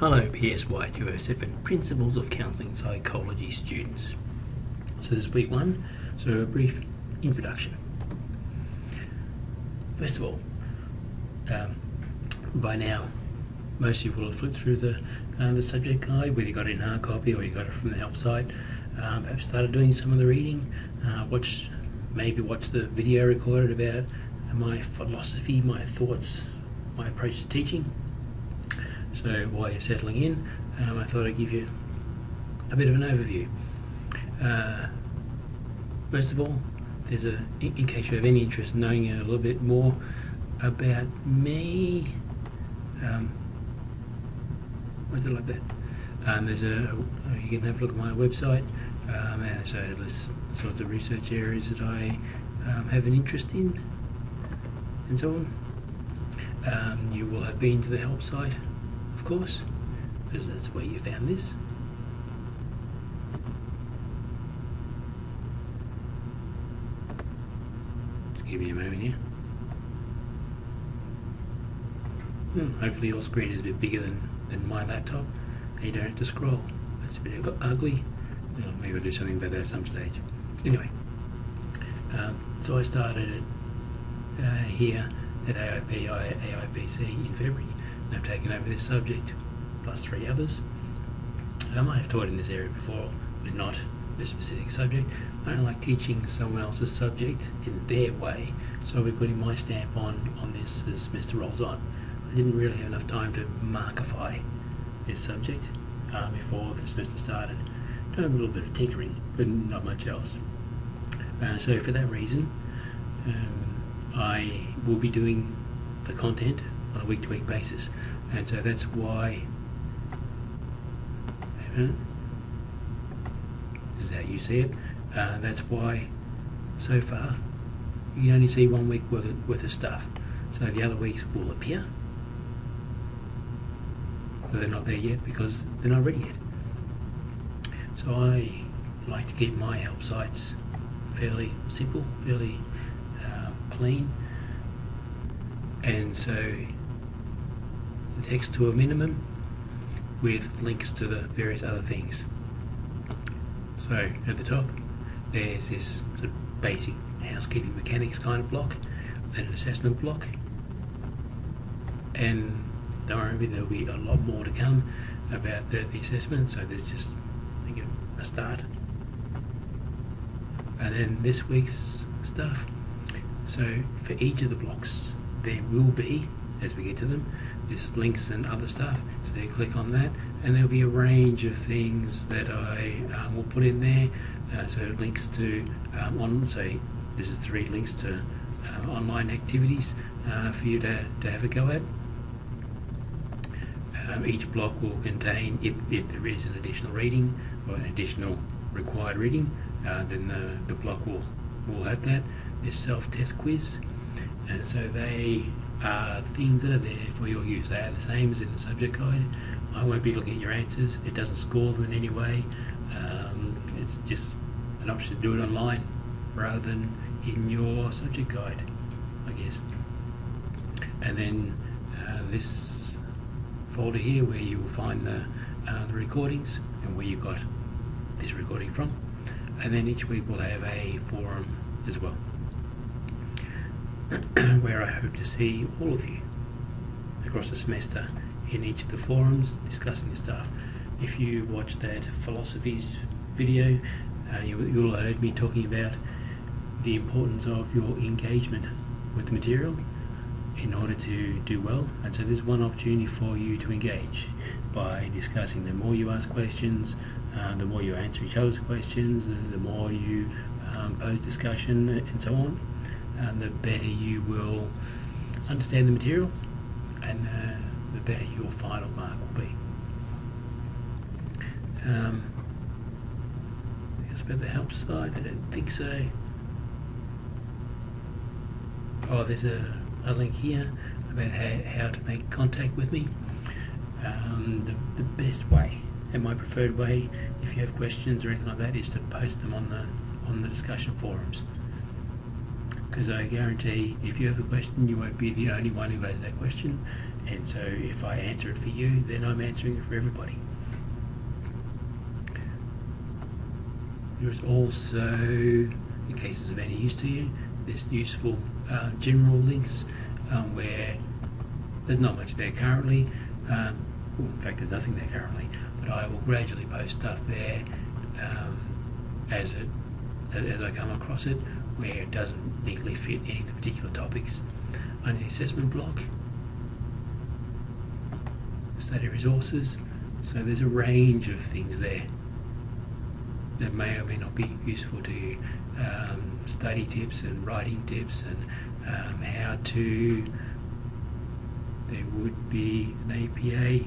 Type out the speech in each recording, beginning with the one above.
Hello PSY207 Principles of Counselling Psychology students. So this is week 1, so a brief introduction. First of all, by now most of you will have flipped through the subject guide, whether you got it in hard copy or you got it from the help site. Perhaps started doing some of the reading, maybe watch the video recorded about my philosophy, my thoughts, my approach to teaching. So while you're settling in, I thought I'd give you a bit of an overview. First of all, in case you have any interest in knowing a little bit more about me, what's it like that? You can have a look at my website, and so there's sorts of research areas that I have an interest in, and so on. You will have been to the help site, of course, because that's where you found this. Just give me a moment here. Hopefully your screen is a bit bigger than my laptop and you don't have to scroll. It's a bit ugly. Well, maybe I'll do something about that at some stage. Anyway, so I started here at AIPC in February, and I've taken over this subject plus 3 others. I might have taught in this area before, but not this specific subject. I don't like teaching someone else's subject in their way, so I'll be putting my stamp on this as the semester rolls on. I didn't really have enough time to markify this subject before the semester started. Done a little bit of tinkering, but not much else. So for that reason, I will be doing the content on a week-to-week basis, and so that's why this is how you see it. That's why so far you can only see 1 week worth of stuff, so the other weeks will appear, but they're not there yet because they're not ready yet. So I like to keep my help sites fairly simple, fairly clean, and so the text to a minimum with links to the various other things. So at the top there's this sort of basic housekeeping mechanics kind of block, then an assessment block, and don't worry, there'll be a lot more to come about the assessment, so there's just a start. And then this week's stuff, so for each of the blocks there will be, as we get to them, this links and other stuff, so you click on that and there'll be a range of things that I will put in there. So links to say this is 3 links to online activities for you to have a go at. Each block will contain, if there is an additional reading or an additional required reading, then the block will have that. This self-test quiz, and so they are things that are there for your use. They are the same as in the subject guide. I won't be looking at your answers. It doesn't score them in any way. It's just an option to do it online rather than in your subject guide, I guess. And then this folder here where you will find the recordings and where you got this recording from, and then each week we'll have a forum as well where I hope to see all of you across the semester in each of the forums discussing this stuff. If you watch that philosophies video, you'll have heard me talking about the importance of your engagement with the material in order to do well, and so there's one opportunity for you to engage by discussing. The more you ask questions, the more you answer each other's questions, the more you pose discussion and so on, the better you will understand the material, and the better your final mark will be. I guess about the help side, I don't think so. Oh, there's a link here about how to make contact with me. The best way, and my preferred way, if you have questions or anything like that, is to post them on the discussion forums, because I guarantee if you have a question you won't be the only one who has that question, And so if I answer it for you, then I'm answering it for everybody. There's also, in cases of any use to you, there's useful general links where there's not much there currently. Well, in fact, there's nothing there currently, but I will gradually post stuff there as I come across it, where it doesn't neatly fit any of the particular topics. On the assessment block, study resources, so there's a range of things there that may or may not be useful to you. Study tips and writing tips and how to. There would be an APA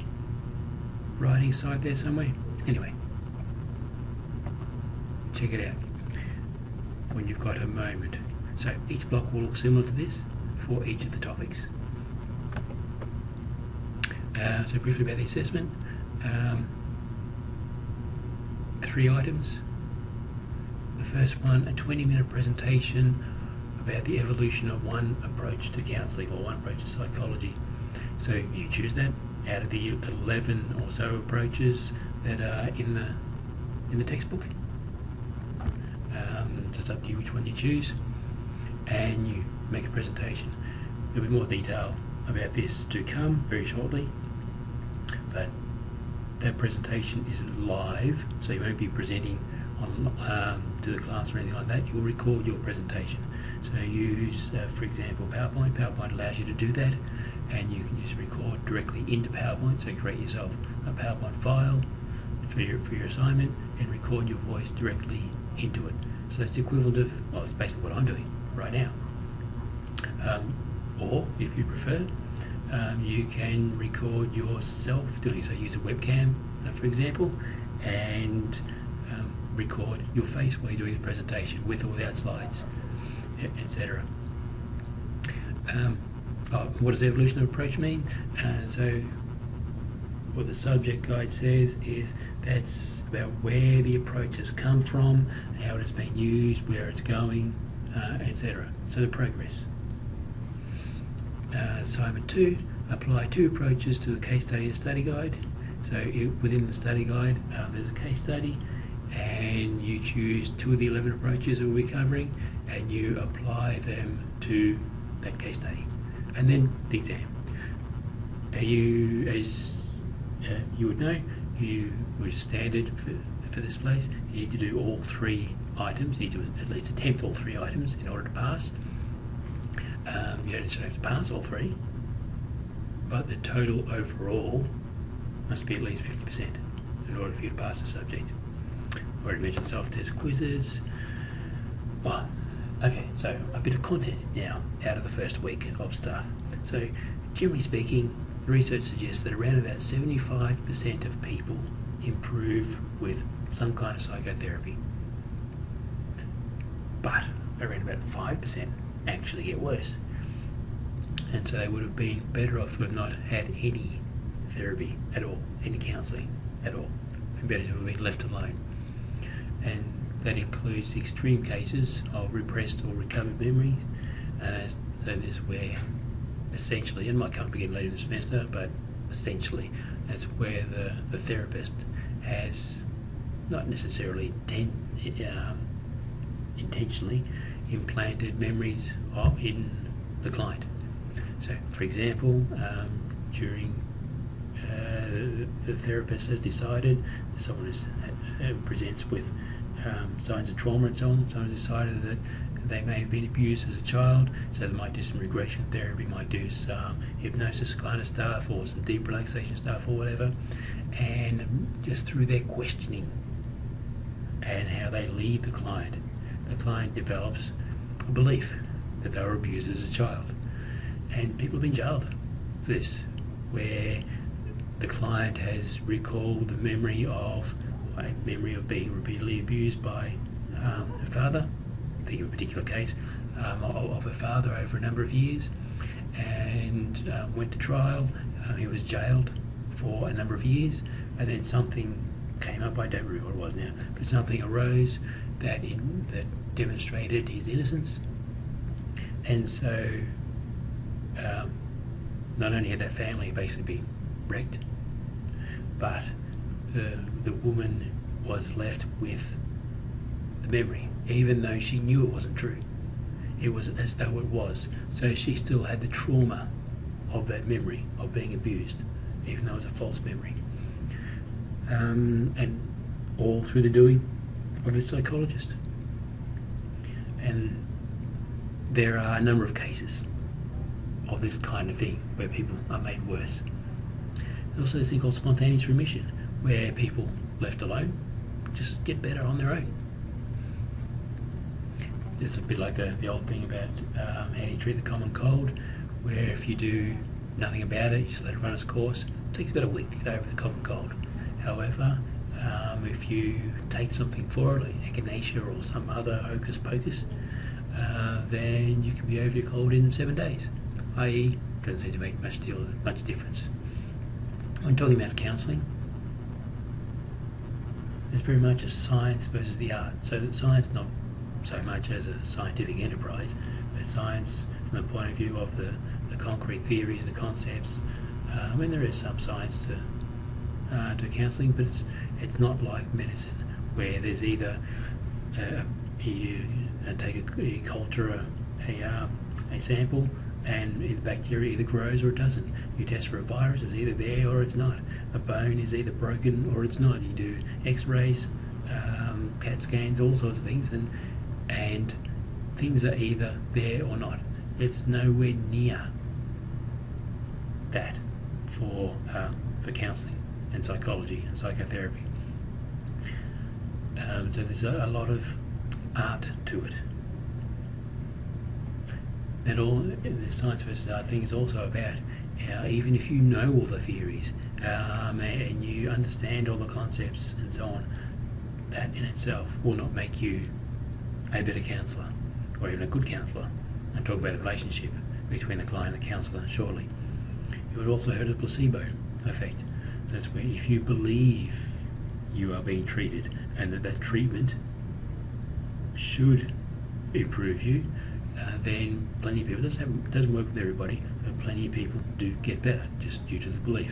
writing site there somewhere. Anyway, check it out when you've got a moment. So each block will look similar to this for each of the topics. So briefly about the assessment. 3 items. The first one, a 20-minute presentation about the evolution of one approach to counselling or one approach to psychology. So you choose that out of the 11 or so approaches that are in the textbook. So it's up to you which one you choose, and you make a presentation. There'll be more detail about this to come very shortly, but that presentation isn't live, so you won't be presenting on to the class or anything like that. You'll record your presentation. So use, for example, PowerPoint. PowerPoint allows you to do that, and you can just record directly into PowerPoint. So create yourself a PowerPoint file for your assignment and record your voice directly into it. So that's the equivalent of, well, it's basically what I'm doing right now. Or if you prefer, you can record yourself doing so. Use a webcam, for example, and record your face while you're doing the presentation, with or without slides, etc. What does evolution of approach mean? So what the subject guide says is that's about where the approach has come from, how it has been used, where it's going, etc. So the progress. Assignment 2, apply 2 approaches to the case study and study guide. So within the study guide, there's a case study, and you choose 2 of the 11 approaches that we'll be covering, and you apply them to that case study. And then the exam. As you would know, which is standard for this place, you need to do all 3 items. You need to at least attempt all 3 items in order to pass. You don't necessarily have to pass all 3, but the total overall must be at least 50% in order for you to pass the subject. I already mentioned self-test quizzes. Well, okay, so a bit of content now out of the first week of stuff. So generally speaking, the research suggests that around about 75% of people improve with some kind of psychotherapy, but around about 5% actually get worse, and so they would have been better off to have not had any therapy at all, any counselling at all, and better to have been left alone. And that includes the extreme cases of repressed or recovered memories. So this is where essentially, and might come up again later in the semester, but essentially that's where the therapist has not necessarily intentionally implanted memories in the client. So for example, during the therapist has decided that someone presents with signs of trauma and so on. Someone's decided that they may have been abused as a child, so they might do some regression therapy, might do some hypnosis kind of stuff, or some deep relaxation stuff, or whatever. And just through their questioning and how they lead the client develops a belief that they were abused as a child. And people have been jailed for this, where the client has recalled the memory of being repeatedly abused by her father, I think in a particular case, of her father over a number of years, and went to trial. He was jailed for a number of years, and then something came up, I don't remember what it was now, but something arose that demonstrated his innocence, and so not only had that family basically been wrecked, but the woman was left with the memory, even though she knew it wasn't true. It was as though it was. So she still had the trauma of that memory of being abused, even though it was a false memory. And all through the doing of a psychologist. And there are a number of cases of this kind of thing where people are made worse. There's also this thing called spontaneous remission, where people left alone just get better on their own. It's a bit like the old thing about how do you treat the common cold, where if you do nothing about it, you just let it run its course. It takes about a week to get over the common cold. However, if you take something for it, like echinacea or some other hocus pocus, then you can be over your cold in 7 days. I.e., doesn't seem to make much difference. When talking about counselling, it's very much a science versus the art. So that science not so much as a scientific enterprise, but science from the point of view of the concrete theories, the concepts. There is some science to counselling, but it's not like medicine, where there's either you take a culture, a sample, and the bacteria either grows or it doesn't. You test for a virus, it's either there or it's not. A bone is either broken or it's not. You do X-rays, CAT scans, all sorts of things, and things are either there or not. It's nowhere near that for counselling and psychology and psychotherapy. So there's a lot of art to it. That all the science versus art thing is also about how even if you know all the theories and you understand all the concepts and so on, that in itself will not make you a better counsellor or even a good counsellor. I'll talk about the relationship between the client and the counsellor shortly. You would also hurt the placebo effect. So that's where if you believe you are being treated and that treatment should improve you, then plenty of people, it doesn't work with everybody, but plenty of people do get better just due to the belief.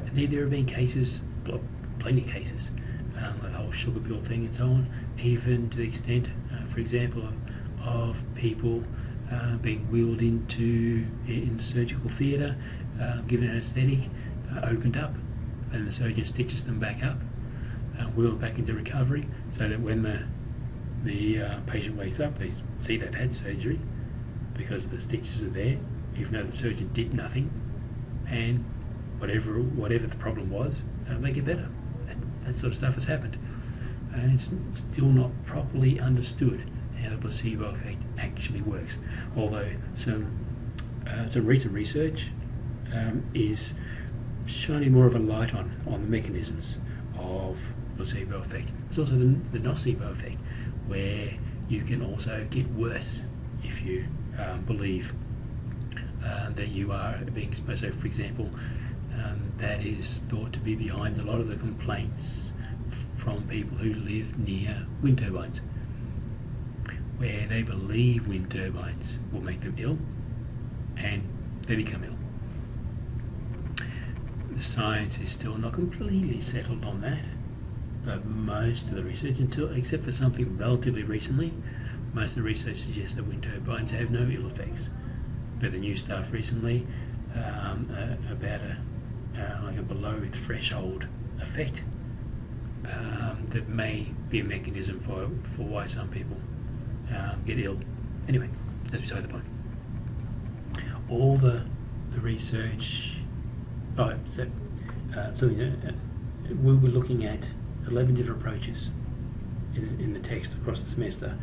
And there have been cases, plenty of cases, like the whole sugar pill thing and so on, even to the extent, for example, of people being wheeled in the surgical theatre, given anaesthetic, opened up, and the surgeon stitches them back up, wheeled back into recovery, so that when the patient wakes up, they see they've had surgery because the stitches are there, even though the surgeon did nothing, and whatever the problem was, they get better. That sort of stuff has happened, and it's still not properly understood how the placebo effect actually works. Although some recent research is shining more of a light on the mechanisms of placebo effect. There's also the nocebo effect, where you can also get worse if you believe that you are being exposed. So, for example, that is thought to be behind a lot of the complaints from people who live near wind turbines, where they believe wind turbines will make them ill, and they become ill. The science is still not completely settled on that, but most of the research, except for something relatively recently, most of the research suggests that wind turbines have no ill effects. But the new stuff recently about a below threshold effect that may be a mechanism for why some people get ill. Anyway, that's beside the point. All the research. We were looking at 11 different approaches in the text across the semester,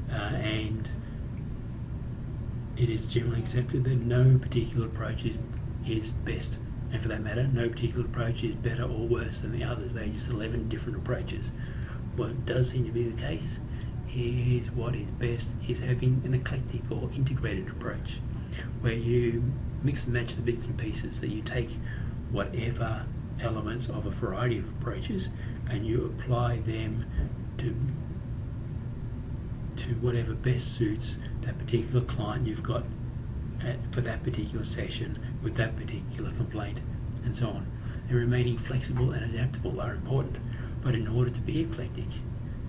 and it is generally accepted that no particular approach is best, and for that matter, no particular approach is better or worse than the others. They're just 11 different approaches. What does seem to be the case is what is best is having an eclectic or integrated approach, where you mix and match the bits and pieces, that you take whatever elements of a variety of approaches and you apply them to whatever best suits that particular client you've got for that particular session with that particular complaint, and so on. And remaining flexible and adaptable are important, but in order to be eclectic,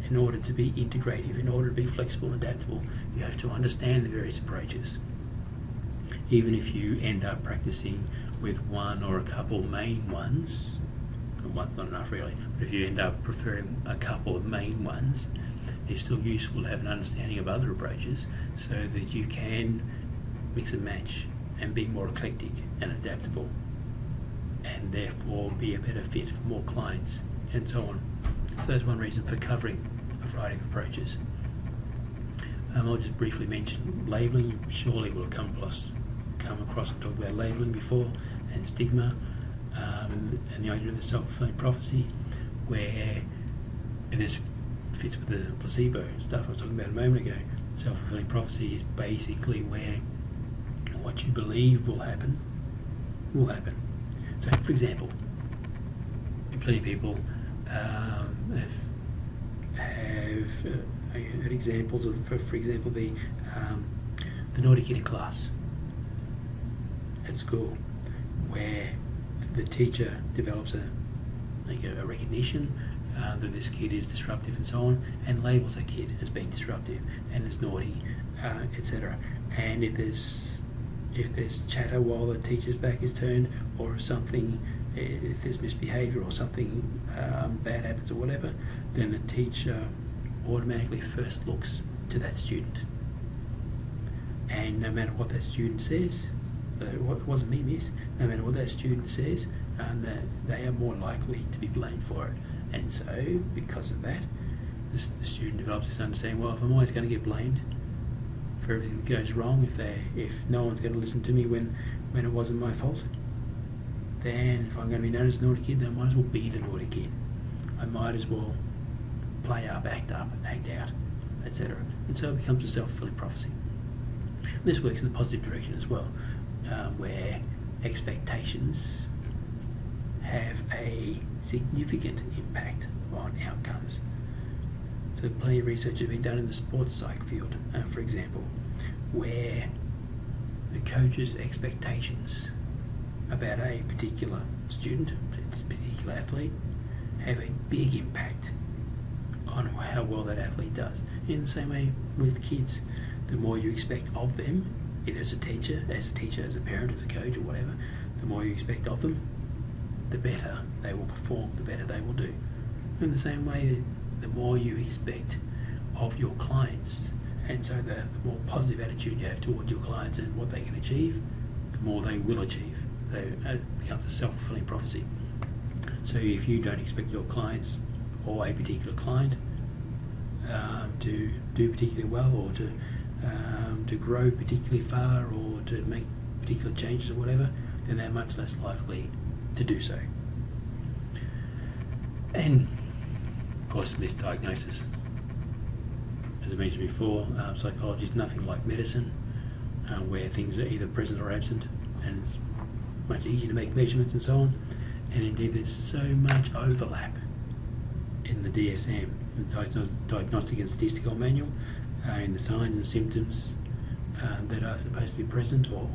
in order to be integrative, in order to be flexible and adaptable, you have to understand the various approaches. Even if you end up practicing with one or a couple main ones, one's not enough really, but if you end up preferring a couple of main ones, it's still useful to have an understanding of other approaches so that you can mix and match and be more eclectic and adaptable, and therefore be a better fit for more clients, and so on. So that's one reason for covering a variety of approaches. I'll just briefly mention labelling. You surely will have come across and talked about labelling before, and stigma, and the idea of the self-fulfilling prophecy, where, and this fits with the placebo stuff I was talking about a moment ago. Self-fulfilling prophecy is basically where what you believe will happen. So, for example, plenty of people have heard examples of, for example, the naughty kid in class at school, where the teacher develops a recognition that this kid is disruptive and so on, and labels that kid as being disruptive and as naughty, etc. And if there's chatter while the teacher's back is turned, or if there's misbehaviour or something bad happens or whatever, then the teacher automatically first looks to that student. And no matter what that student says, it wasn't me, miss, no matter what that student says, that they are more likely to be blamed for it. And so, because of that, the student develops this understanding, well, if I'm always going to get blamed for everything that goes wrong, if no one's going to listen to me when it wasn't my fault, then if I'm going to be known as a naughty kid, then I might as well be the naughty kid. I might as well play up, act out, etc. And so it becomes a self-fulfilling prophecy. And this works in the positive direction as well, where expectations have a significant impact on outcomes. So plenty of research has been done in the sports psych field, for example, where the coach's expectations about a particular student, a particular athlete, have a big impact on how well that athlete does. In the same way with kids, the more you expect of them, either as a teacher, as a parent, as a coach, or whatever, the more you expect of them, the better they will perform, the better they will do. In the same way, the more you expect of your clients, and so the more positive attitude you have towards your clients and what they can achieve, the more they will achieve. So it becomes a self-fulfilling prophecy. So if you don't expect your clients or a particular client to do particularly well, or to grow particularly far, or to make particular changes or whatever, then they're much less likely to do so. And of course, misdiagnosis. As I mentioned before, psychology is nothing like medicine, where things are either present or absent, and it's much easier to make measurements and so on. And indeed, there's so much overlap in the DSM, the Diagnostic and Statistical Manual, in the signs and symptoms that are supposed to be present, or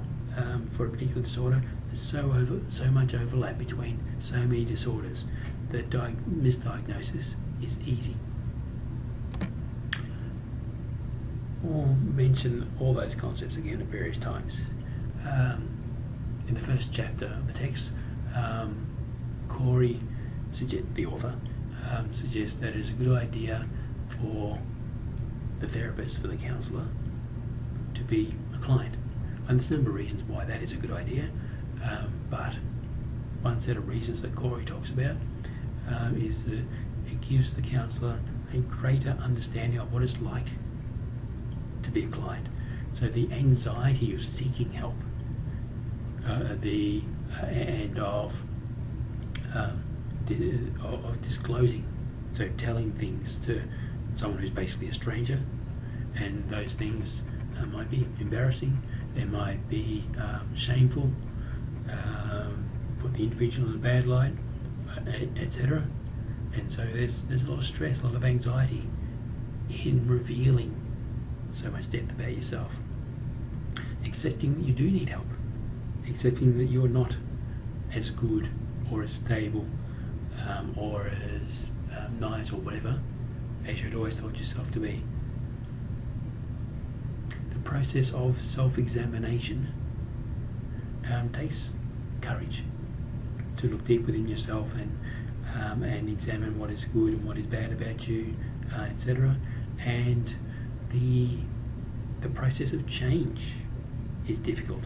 for a particular disorder. There's so much overlap between so many disorders that misdiagnosis is easy. We'll mention all those concepts again at various times. In the first chapter of the text, Corey, the author, suggests that it's a good idea for the therapist, for the counsellor, to be a client. And there's a number of reasons why that is a good idea, but one set of reasons that Corey talks about is that it gives the counsellor a greater understanding of what it's like to be a client. So the anxiety of seeking help, and of disclosing, so telling things to someone who's basically a stranger, and those things might be embarrassing, they might be shameful, put the individual in a bad light, etc. And so there's a lot of stress, a lot of anxiety in revealing so much depth about yourself. Accepting that you do need help, accepting that you're not as good or as stable or as nice or whatever as you'd always thought yourself to be. The process of self-examination takes courage to look deep within yourself and examine what is good and what is bad about you, etc. And the process of change is difficult,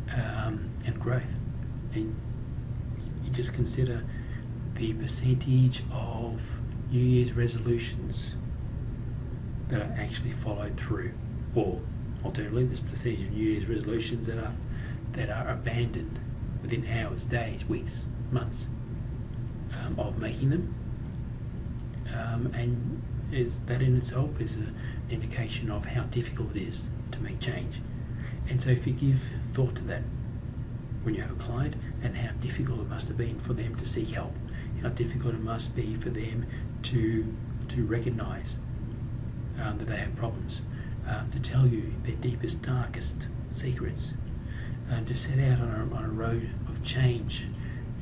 and growth. And you just consider the percentage of New Year's resolutions that are actually followed through, or alternatively, this percentage of New Year's resolutions that are abandoned within hours, days, weeks, months of making them, and that in itself is an indication of how difficult it is to make change. And so if you give thought to that when you have a client, and how difficult it must have been for them to seek help, how difficult it must be for them to recognise that they have problems, to tell you their deepest, darkest secrets, to set out on a road of change,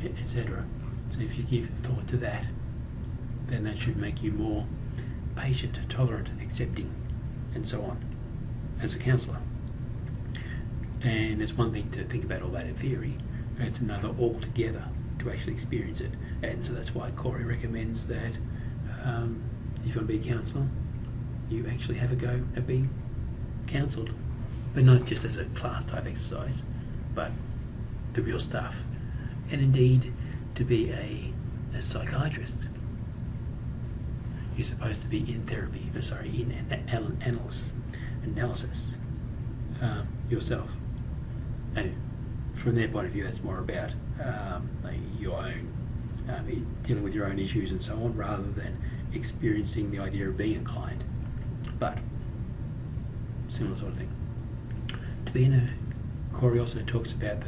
etc. So if you give thought to that, then that should make you more patient, tolerant, accepting, and so on as a counsellor. And it's one thing to think about all that in theory, and it's another altogether to actually experience it. And so that's why Corey recommends that if you want to be a counsellor, you actually have a go at being counselled, but not just as a class type exercise, but the real stuff. And indeed, to be a psychiatrist, you're supposed to be in therapy, in analysis yourself. And from their point of view, that's more about your own, dealing with your own issues and so on, rather than experiencing the idea of being a client. But similar sort of thing. To be in a, Corey also talks about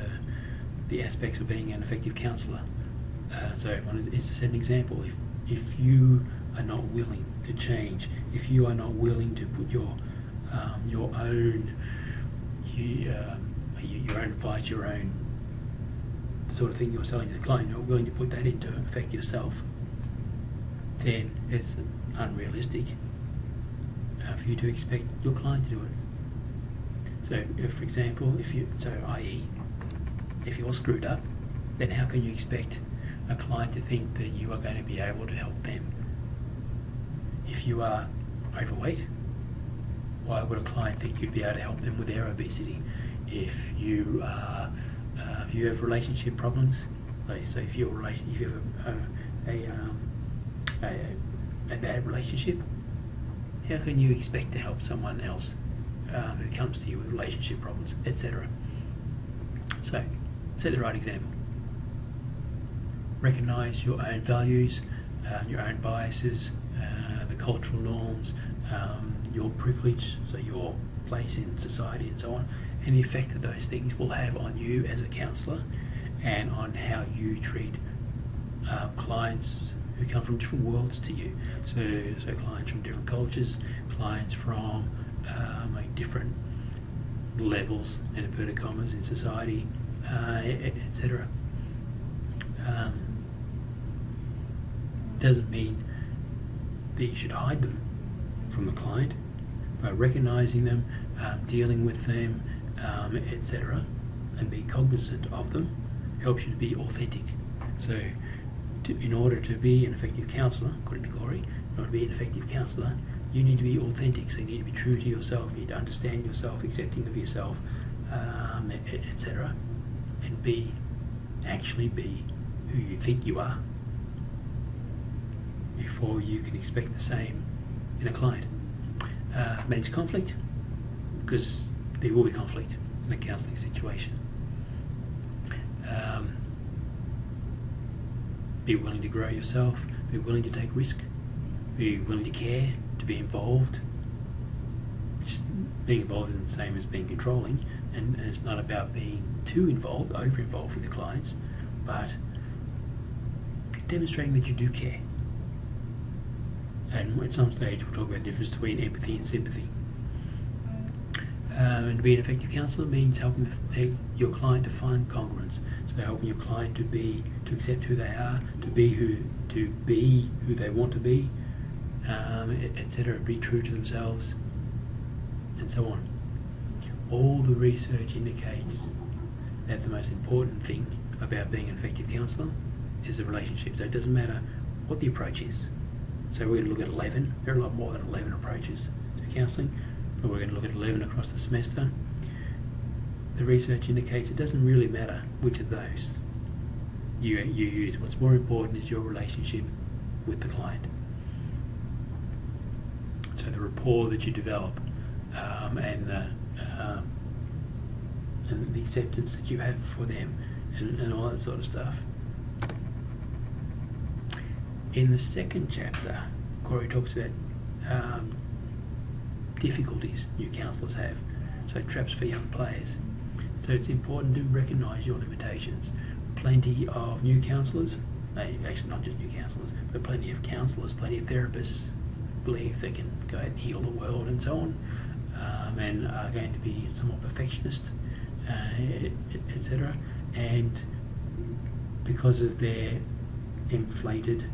the aspects of being an effective counsellor. So one is to set an example. If you are not willing to change, if you are not willing to put your own advice, your own sort of thing you're selling to the client, you're not willing to put that into effect yourself, then it's unrealistic for you to expect your client to do it. So, if, for example, i.e., if you're screwed up, then how can you expect a client to think that you are going to be able to help them? If you are overweight, why would a client think you'd be able to help them with their obesity? If you have relationship problems, so if you have a bad relationship, how can you expect to help someone else who comes to you with relationship problems, etc.? So, set the right example. Recognise your own values, your own biases, the cultural norms, your privilege, so your place in society and so on, and the effect that those things will have on you as a counsellor and on how you treat clients who come from different worlds to you. So clients from different cultures, clients from different levels, in inverted commas, in society, etc. Doesn't mean that you should hide them from the client. By recognising them, dealing with them, etc., and being cognizant of them, helps you to be authentic. So in order to be an effective counsellor, according to Corey, in order to be an effective counsellor, you need to be authentic. So you need to be true to yourself, you need to understand yourself, accepting of yourself, etc., and actually be who you think you are, before you can expect the same in a client. Manage conflict, because there will be conflict in a counselling situation. Be willing to grow yourself, be willing to take risk, be willing to care, to be involved. Being involved isn't the same as being controlling, and it's not about being too involved, over-involved with the clients, but demonstrating that you do care. And at some stage we'll talk about the difference between empathy and sympathy. And to be an effective counsellor means helping your client to find congruence. So helping your client to accept who they are, to be who they want to be, etc. Be true to themselves, and so on. All the research indicates that the most important thing about being an effective counsellor is the relationship. So it doesn't matter what the approach is. So we're going to look at 11. There are a lot more than 11 approaches to counselling, but we're going to look at 11 across the semester. The research indicates it doesn't really matter which of those you use. What's more important is your relationship with the client. So the rapport that you develop, and the acceptance that you have for them, and all that sort of stuff. In the second chapter, Corey talks about difficulties new counsellors have, so traps for young players. So it's important to recognise your limitations. Plenty of new counsellors, actually not just new counsellors, but plenty of counsellors, plenty of therapists believe they can go out and heal the world and so on, and are going to be somewhat perfectionist, etc. And because of their inflated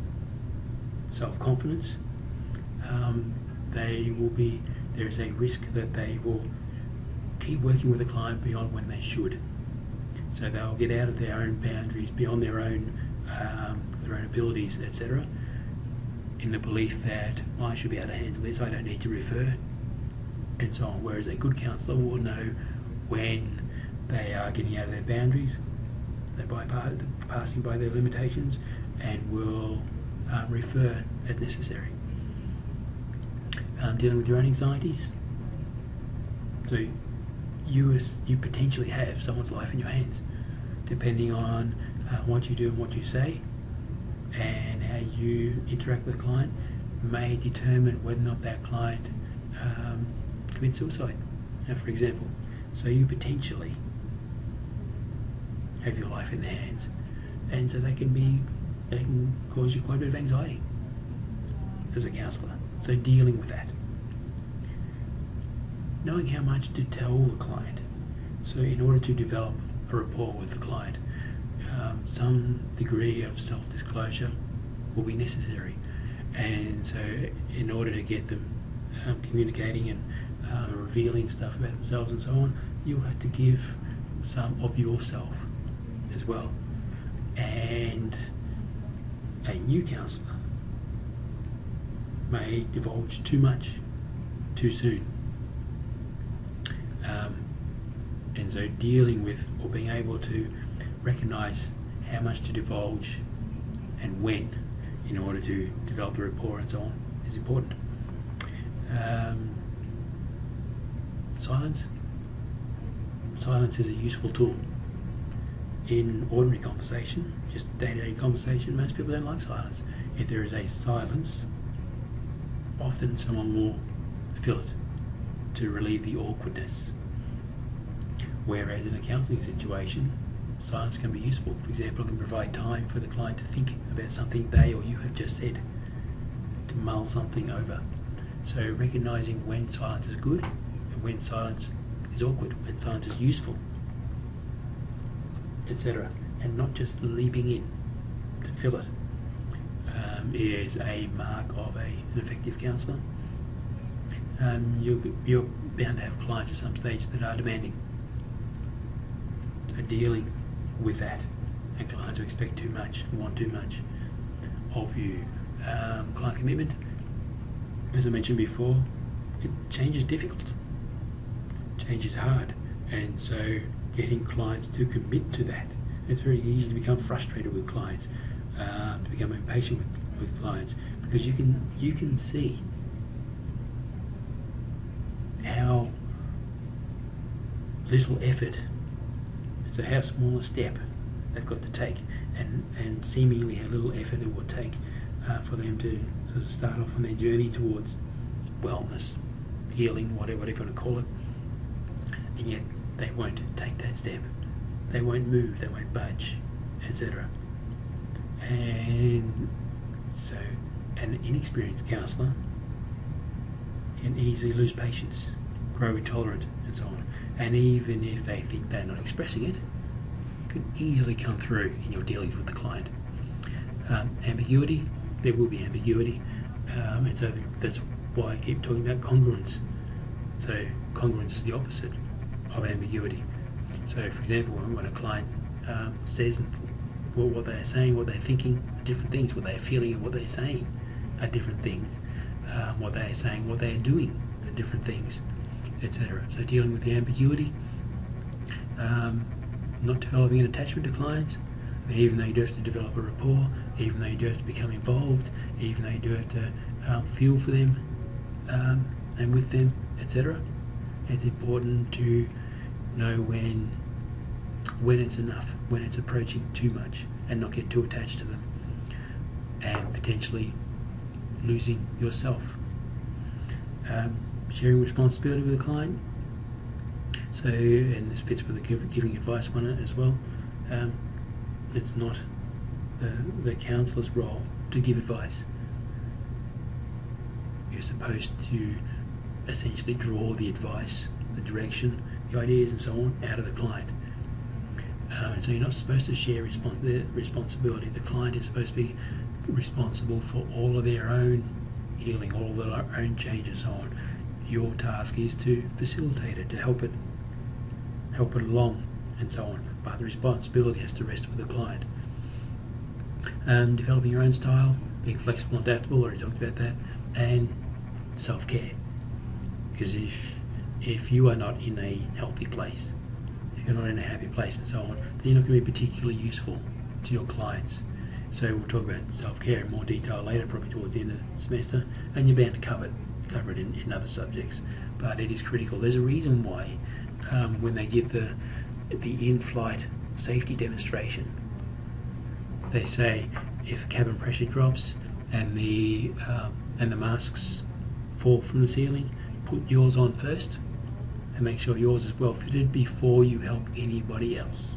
self-confidence, there is a risk that they will keep working with a client beyond when they should. So they'll get out of their own boundaries, beyond their own abilities, etc., in the belief that I should be able to handle this, I don't need to refer, and so on. Whereas a good counsellor will know when they are getting out of their boundaries, they're passing by their limitations, and will refer as necessary. Dealing with your own anxieties. So you potentially have someone's life in your hands, depending on what you do and what you say, and how you interact with the client may determine whether or not that client commits suicide, for example. So you potentially have your life in their hands, and so they can cause you quite a bit of anxiety as a counsellor. So dealing with that, knowing how much to tell the client. So in order to develop a rapport with the client, some degree of self-disclosure will be necessary, and so in order to get them communicating and revealing stuff about themselves and so on, you'll have to give some of yourself as well. And a new counsellor may divulge too much too soon, and so dealing with, or being able to recognise how much to divulge and when, in order to develop a rapport and so on, is important. Silence is a useful tool in ordinary conversation, just day-to-day conversation. Most people don't like silence. If there is a silence, often someone will fill it to relieve the awkwardness. Whereas in a counselling situation, silence can be useful. For example, it can provide time for the client to think about something they or you have just said, to mull something over. So recognising when silence is good and when silence is awkward, when silence is useful, etc., and not just leaping in to fill it, is a mark of an effective counsellor. You're bound to have clients at some stage that are demanding. So dealing with that, and clients who expect too much and want too much of you. Client commitment, as I mentioned before, change is difficult. Change is hard, and so getting clients to commit to that. It's very easy to become frustrated with clients, to become impatient with clients, because you can see how little effort, so how small a step they've got to take, and seemingly how little effort it would take for them to sort of start off on their journey towards wellness, healing, whatever you want to call it, and yet they won't take that step. They won't move, they won't budge, etc. And so an inexperienced counsellor can easily lose patience grow intolerant, and so on. And even if they think they're not expressing it, it could easily come through in your dealings with the client. Ambiguity, there will be ambiguity, and so that's why I keep talking about congruence. So congruence is the opposite of ambiguity. So for example, when a client says what they're saying, what they're thinking are different things, what they're feeling and what they're saying are different things, what they're saying, what they're doing are different things, etc. So dealing with the ambiguity, not developing an attachment to clients, even though you do have to develop a rapport, even though you do have to become involved, even though you do have to feel for them and with them, etc. It's important to know when it's enough, when it's approaching too much, and not get too attached to them, and potentially losing yourself. Sharing responsibility with the client. So, and this fits with the giving advice one as well. It's not the counsellor's role to give advice. You're supposed to essentially draw the advice, the direction, the ideas and so on out of the client. So you're not supposed to share the responsibility. The client is supposed to be responsible for all of their own healing, all of their own change and so on. Your task is to facilitate it, to help it along and so on. But the responsibility has to rest with the client. Developing your own style, being flexible and adaptable, already talked about that, and self-care. Because if you are not in a healthy place, if you're not in a happy place and so on, then you're not going to be particularly useful to your clients. So we'll talk about self-care in more detail later, probably towards the end of the semester, and you're bound to cover it in other subjects. But it is critical. There's a reason why when they give the in-flight safety demonstration, they say if cabin pressure drops and the masks fall from the ceiling, put yours on first and make sure yours is well fitted before you help anybody else.